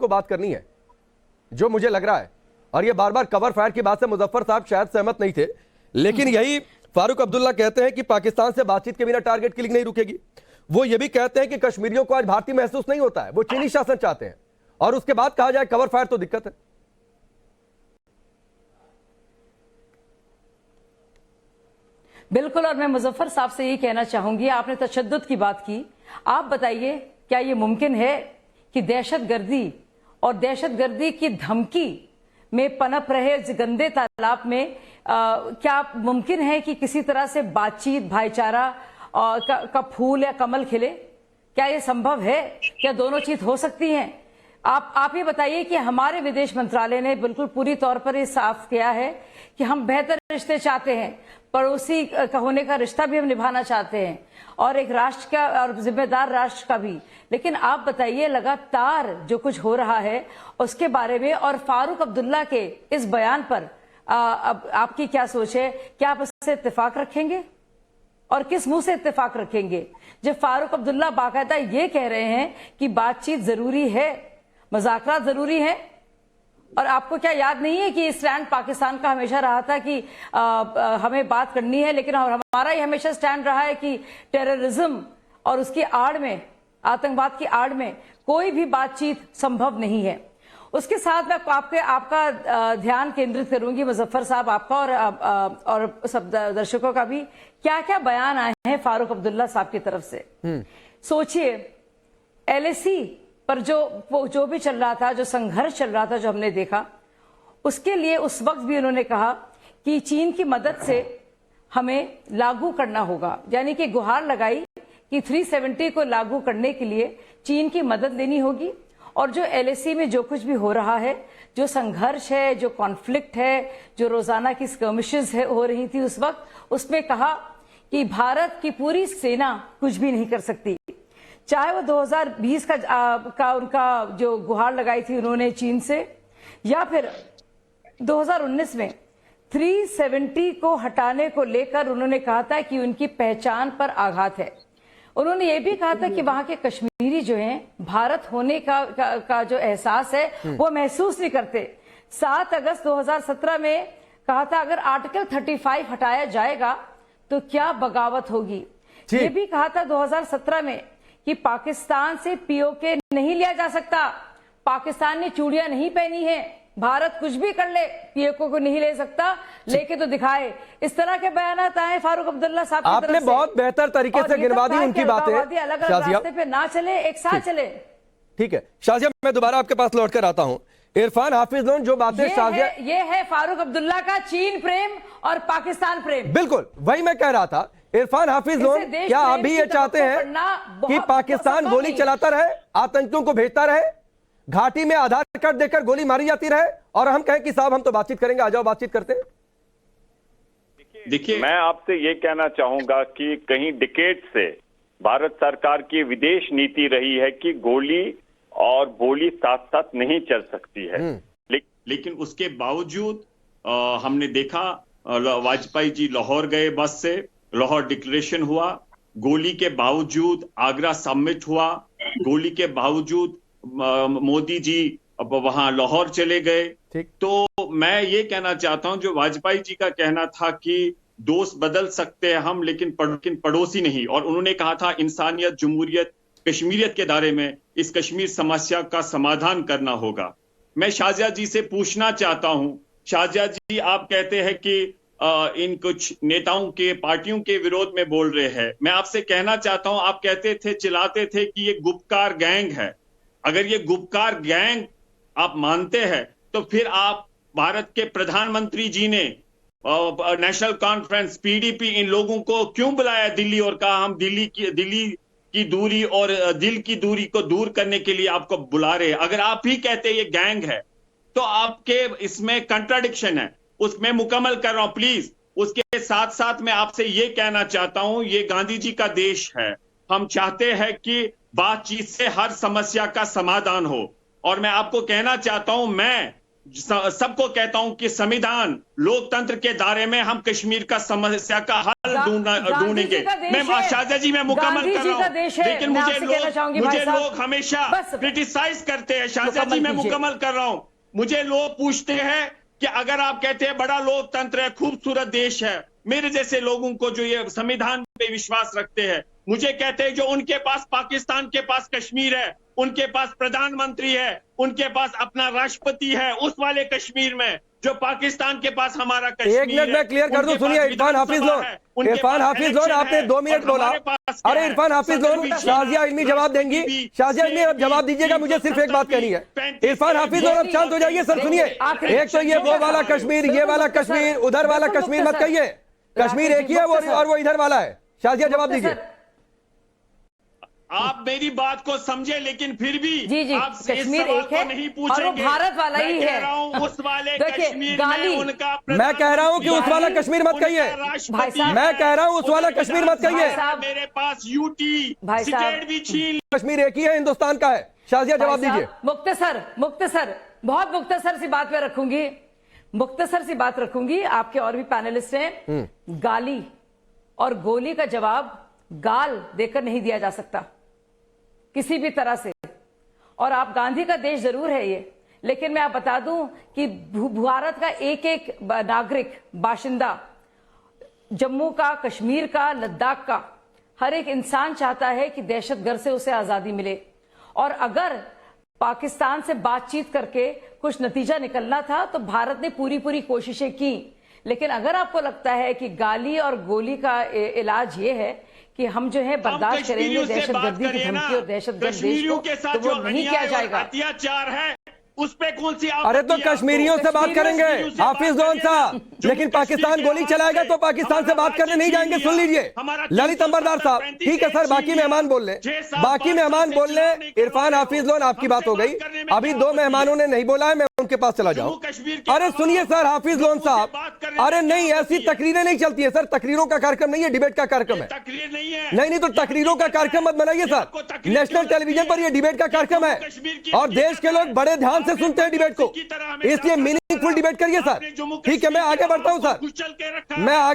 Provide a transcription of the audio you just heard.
आपको बात करनी है, जो मुझे लग रहा है, और ये बार बार कवर फायर की बात से मुजफ्फर साहब शायद सहमत नहीं थे, लेकिन यही फारूक अब्दुल्ला कहते हैं कि पाकिस्तान से बातचीत के बिना टारगेट किलिंग नहीं रुकेगी। वो ये भी कहते हैं कि कश्मीरियों को आज भारतीय महसूस नहीं होता है, वो चीनी शासन चाहते हैं, और उसके बाद कहा जाए कवर फायर तो दिक्कत है। बिल्कुल, और मैं मुजफ्फर साहब से ये कहना चाहूंगी, आपने तशद्दुद की बात की, आप बताइए क्या ये मुमकिन है कि दहशतगर्दी और दहशतगर्दी की धमकी में पनप रहे गंदे तालाब में क्या मुमकिन है कि किसी तरह से बातचीत, भाईचारा का फूल या कमल खिले? क्या ये संभव है? क्या दोनों चीज हो सकती हैं? आप ये बताइए कि हमारे विदेश मंत्रालय ने बिल्कुल पूरी तौर पर ये साफ किया है कि हम बेहतर रिश्ते चाहते हैं, पड़ोसी का होने का रिश्ता भी हम निभाना चाहते हैं, और एक राष्ट्र का और जिम्मेदार राष्ट्र का भी। लेकिन आप बताइए लगातार जो कुछ हो रहा है उसके बारे में, और फारूक अब्दुल्ला के इस बयान पर अब आपकी क्या सोच है? क्या आप इससे इत्तेफाक रखेंगे और किस मुंह से इत्तेफाक रखेंगे जब फारूक अब्दुल्ला बाकायदा ये कह रहे हैं कि बातचीत जरूरी है, मुज़ाकरात जरूरी है? और आपको क्या याद नहीं है कि स्टैंड पाकिस्तान का हमेशा रहा था कि हमें बात करनी है, लेकिन हमारा ही हमेशा स्टैंड रहा है कि टेररिज्म और उसकी आड़ में, आतंकवाद की आड़ में कोई भी बातचीत संभव नहीं है। उसके साथ मैं आपका ध्यान केंद्रित करूंगी मुजफ्फर साहब, आपका और सब दर्शकों का भी। क्या क्या बयान आए हैं फारूक अब्दुल्ला साहब की तरफ से? सोचिए, LAC पर जो भी चल रहा था, जो संघर्ष चल रहा था, जो हमने देखा, उसके लिए उस वक्त भी उन्होंने कहा कि चीन की मदद से हमें लागू करना होगा, यानी कि गुहार लगाई कि 370 को लागू करने के लिए चीन की मदद लेनी होगी। और जो LAC में जो कुछ भी हो रहा है, जो संघर्ष है, जो कॉन्फ्लिक्ट है, जो रोजाना की स्कर्मिशेस हो रही थी उस वक्त, उसमें कहा कि भारत की पूरी सेना कुछ भी नहीं कर सकती। चाहे वो 2020 का उनका जो गुहार लगाई थी उन्होंने चीन से, या फिर 2019 में 370 को हटाने को लेकर उन्होंने कहा था कि उनकी पहचान पर आघात है। उन्होंने ये भी कहा था कि वहां के कश्मीरी जो हैं भारत होने का जो एहसास है वो महसूस नहीं करते। 7 अगस्त 2017 में कहा था अगर आर्टिकल 35 हटाया जाएगा तो क्या बगावत होगी। ये भी कहा था 2017 में कि पाकिस्तान से POK नहीं लिया जा सकता, पाकिस्तान ने चूड़ियां नहीं पहनी है, भारत कुछ भी कर ले, POK को नहीं ले सकता, लेके तो दिखाए। इस तरह के बयानात आए फारूक अब्दुल्ला साहब की तरफ से। आपने बहुत बेहतर तरीके से गिनवा दी उनकी बातें। अलग अलग रास्ते पे ना चले, एक साथ चले। ठीक है शाजिया, मैं दोबारा आपके पास लौट कर आता हूं। इरफान हाफिज लोन जो बातें शाजिया, ये है फारूक अब्दुल्ला का चीन प्रेम और पाकिस्तान प्रेम। बिल्कुल वही मैं कह रहा था। इरफान हाफिज लोन, क्या आप भी ये चाहते हैं कि पाकिस्तान गोली चलाता रहे, आतंकियों को भेजता रहे, घाटी में आधार कार्ड देकर गोली मारी जाती रहे, और हम कहें कि साहब हम तो बातचीत करेंगे, आ जाओ बातचीत करते हैं? देखिए, मैं आपसे ये कहना चाहूंगा कि कहीं डिकेड से भारत सरकार की विदेश नीति रही है कि गोली और बोली साथ साथ नहीं चल सकती है। लेकिन उसके बावजूद हमने देखा वाजपेयी जी लाहौर गए बस से, लाहौर डिक्लेरेशन हुआ, गोली के बावजूद आगरा समिट हुआ, गोली के बावजूद मोदी जी वहां लाहौर चले गए। तो मैं ये कहना चाहता हूं, जो वाजपेयी जी का कहना था कि दोस्त बदल सकते हैं हम लेकिन पड़ोसी नहीं, और उन्होंने कहा था इंसानियत, जमहूरियत, कश्मीरियत के दायरे में इस कश्मीर समस्या का समाधान करना होगा। मैं शाजिया जी से पूछना चाहता हूं, शाजिया जी आप कहते हैं कि इन कुछ नेताओं के, पार्टियों के विरोध में बोल रहे हैं। मैं आपसे कहना चाहता हूं, आप कहते थे, चिल्लाते थे कि ये गुपकार गैंग है। अगर ये गुपकार गैंग आप मानते हैं तो फिर आप भारत के प्रधानमंत्री जी ने नेशनल कॉन्फ्रेंस PDP इन लोगों को क्यों बुलाया दिल्ली और कहा हम दिल्ली की दूरी और दिल की दूरी को दूर करने के लिए आपको बुला रहे हैं? अगर आप ही कहते ये गैंग है तो आपके इसमें कंट्राडिक्शन है, उसमें मुकम्मल कर रहा हूं प्लीज। उसके साथ साथ मैं आपसे ये कहना चाहता हूं, ये गांधी जी का देश है, हम चाहते हैं कि बातचीत से हर समस्या का समाधान हो। और मैं आपको कहना चाहता हूं, मैं सबको कहता हूं कि संविधान, लोकतंत्र के दायरे में हम कश्मीर का समस्या का हल ढूंढेंगे। मैं शाहजा जी मैं मुकम्मल कर रहा हूँ, लेकिन मुझे लोग हमेशा क्रिटिसाइज करते हैं। शाहजा जी मैं मुकम्मल कर रहा हूँ। मुझे लोग पूछते हैं कि अगर आप कहते हैं बड़ा लोकतंत्र है, खूबसूरत देश है, मेरे जैसे लोगों को जो ये संविधान पे विश्वास रखते हैं, मुझे कहते हैं जो उनके पास पाकिस्तान के पास कश्मीर है, उनके पास प्रधानमंत्री है, उनके पास अपना राष्ट्रपति है, उस वाले कश्मीर में जो पाकिस्तान के पास हमारा कश्मीर एक मिनट में क्लियर कर दूं, सुनिए इरफान हाफिज लोन, इरफान हाफिज लोन आपने 2 मिनट बोला। अरे इरफान हाफिज लोन, शाजिया इल्मी जवाब देंगी। शाजिया इल्मी अब जवाब दीजिएगा, मुझे सिर्फ एक बात कहनी है। इरफान हाफिज लोन अब शांत हो जाइए सर। सुनिए, एक तो ये वो वाला कश्मीर, ये वाला कश्मीर, उधर वाला कश्मीर मत कहिए। कश्मीर एक ही है और वो इधर वाला है। शाजिया जवाब दीजिए। आप मेरी बात को समझे, लेकिन फिर भी जी आप कश्मीर एक है नहीं और वो भारत वाला ही है। उस वाले कश्मीर में उनका मैं कह रहा हूं कि उस वाला कश्मीर मत कहिए। मैं कह रहा हूं उस वाला कश्मीर मत कहिए। मेरे पास यूटी स्टेट भी छीन। कश्मीर एक ही है, हिंदुस्तान का है। शाजिया जवाब दीजिए। मुख्तसर बहुत मुख्तसर सी बात में रखूंगी, मुख्तसर सी बात रखूंगी। आपके और भी पैनलिस्ट हैं। गाली और गोली का जवाब गाल देकर नहीं दिया जा सकता किसी भी तरह से। और आप गांधी का देश जरूर है ये, लेकिन मैं आप बता दूं कि भारत का एक एक नागरिक, बाशिंदा, जम्मू का, कश्मीर का, लद्दाख का, हर एक इंसान चाहता है कि दहशतगर्द से उसे आजादी मिले। और अगर पाकिस्तान से बातचीत करके कुछ नतीजा निकलना था तो भारत ने पूरी कोशिशें की। लेकिन अगर आपको लगता है कि गाली और गोली का इलाज ये है कि हम जो है बर्दाश्त करेंगे दहशतगर्दी की धमकी और दहशतगर्द देश को, तो वो नहीं किया जाएगा। अत्याचार है उस पे कौन सी अरे तो कश्मीरियों से बात करेंगे हाफिज लोन साहब, लेकिन पाकिस्तान गोली चलाएगा तो पाकिस्तान से बात करने नहीं जाएंगे। सुन लीजिए ललित अंबरदार साहब। ठीक है सर, बाकी मेहमान बोल ले, बाकी मेहमान बोल ले। इरफान हाफिज लोन आपकी बात हो गई, अभी 2 मेहमानों ने नहीं बोला है, मैं उनके पास चला जाऊं। अरे सुनिए सर हाफिज लोन साहब, अरे नहीं ऐसी तकरीरें नहीं चलती है सर। तकरीरों का कार्यक्रम नहीं है, डिबेट का कार्यक्रम है। नहीं तो तकरीरों का कार्यक्रम मत बनाइए सर। नेशनल टेलीविजन पर यह डिबेट का कार्यक्रम है और देश के लोग बड़े ध्यान से सुनते हैं डिबेट को, इसलिए मीनिंगफुल डिबेट करिए सर। ठीक है, मैं आगे बढ़ता हूं सर, मैं आगे